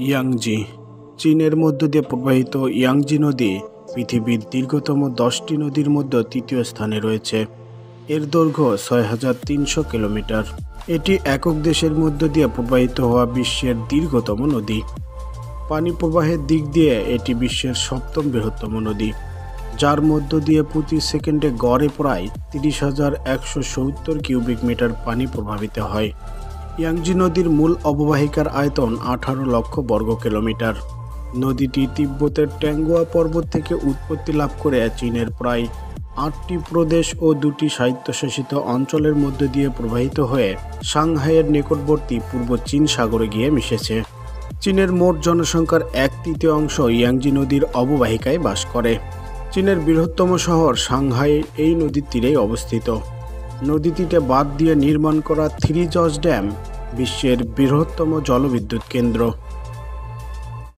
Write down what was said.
Yangtze চীনের মধ্য দিয়ে প্রবাহিত ইয়াংজি নদী পৃথিবীর দীর্ঘতম 10টি নদীর মধ্যে তৃতীয় স্থানে রয়েছে। এর দৈর্ঘ্য ৬৩০০ কিলোমিটার। এটি একক দেশের মধ্য দিয়ে প্রবাহিত হওয়া বিশ্বের দীর্ঘতম নদী। পানি প্রবাহের দিক দিয়ে এটি বিশ্বের সপ্তম বৃহত্তম নদী, যার মধ্য দিয়ে প্রতি সেকেন্ডে গড়ে প্রায় ৩০,১৭০ কিউবিক মিটার পানি প্রবাহিত হয়। ইয়াংজি নদীর মূল অববাহিকার আয়তন ১৮ লক্ষ বর্গ কিলোমিটার। নদীটি তিব্বতের ট্যাঙ্গুয়া পর্বত থেকে উৎপত্তি লাভ করে চীনের প্রায় ৮টি প্রদেশ ও ২টি স্বায়ত্তশাসিত অঞ্চলের মধ্য দিয়ে প্রবাহিত হয়ে সাংহাইয়ের নিকটবর্তী পূর্ব চীন সাগরে গিয়ে মিশেছে। চীনের মোট জনসংখ্যার ১/৩ অংশ ইয়াংজি নদীর অববাহিকায় বাস করে। চীনের বৃহত্তম শহর সাংহাই এই নদীর তীরেই অবস্থিত। নদীটিতে বাঁধ দিয়ে নির্মাণ করা থ্রি জজ ড্যাম বিশ্বের বৃহত্তম জলবিদ্যুৎ কেন্দ্র।